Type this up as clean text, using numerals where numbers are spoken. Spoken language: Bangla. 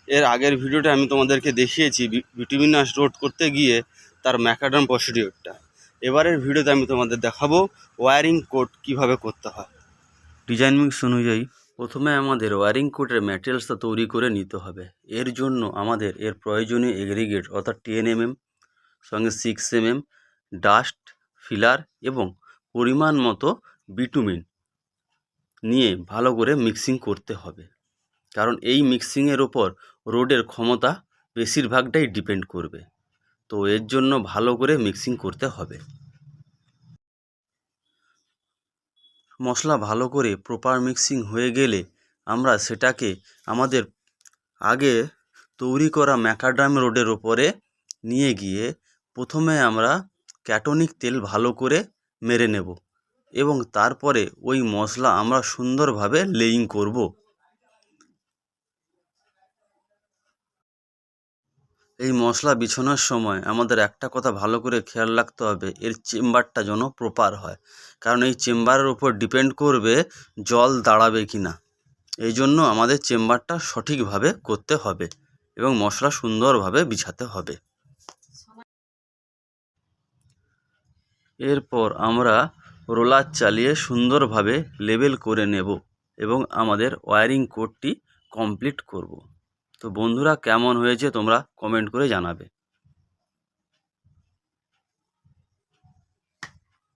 এর আগের ভিডিওতে আমি তোমাদেরকে দেখিয়েছি বিটুমিনাস রোড করতে গিয়ে তার ম্যাকাডাম প্রসিডিওরটা। এবারের ভিডিওতে আমি তোমাদের দেখাবো ওয়্যারিং কোড কিভাবে করতে হয়। ডিজাইন মিক্স অনুযায়ী প্রথমে আমাদের ওয়্যারিং কোডের ম্যাটেরিয়ালসটা তৈরি করে নিতে হবে। এর জন্য আমাদের এর প্রয়োজনীয় এগ্রিগেট অর্থাৎ 10 mm সঙ্গে 6 mm ডাস্ট ফিলার এবং পরিমাণ মতো বিটুমিন নিয়ে ভালো করে মিক্সিং করতে হবে, কারণ এই মিক্সিংয়ের ওপর রোডের ক্ষমতা বেশিরভাগটাই ডিপেন্ড করবে। তো এর জন্য ভালো করে মিক্সিং করতে হবে। মশলা ভালো করে প্রপার মিক্সিং হয়ে গেলে আমরা সেটাকে আমাদের আগে তৈরি করা ম্যাকাডাম রোডের ওপরে নিয়ে গিয়ে প্রথমে আমরা ক্যাটোনিক তেল ভালো করে মেরে নেব এবং তারপরে ওই মশলা আমরা সুন্দরভাবে লেয়িং করব। এই মশলা বিছানোর সময় আমাদের একটা কথা ভালো করে খেয়াল রাখতে হবে, এর চেম্বারটা যেন প্রপার হয়, কারণ এই চেম্বারের উপর ডিপেন্ড করবে জল দাঁড়াবে কি না। এই জন্য আমাদের চেম্বারটা সঠিকভাবে করতে হবে এবং মশলা সুন্দরভাবে বিছাতে হবে। এরপর আমরা রোলার চালিয়ে সুন্দরভাবে লেবেল করে নেব এবং আমাদের ওয়্যারিং কোডটি কমপ্লিট করব। তো বন্ধুরা, কেমন হয়েছে তোমরা কমেন্ট করে জানাবে।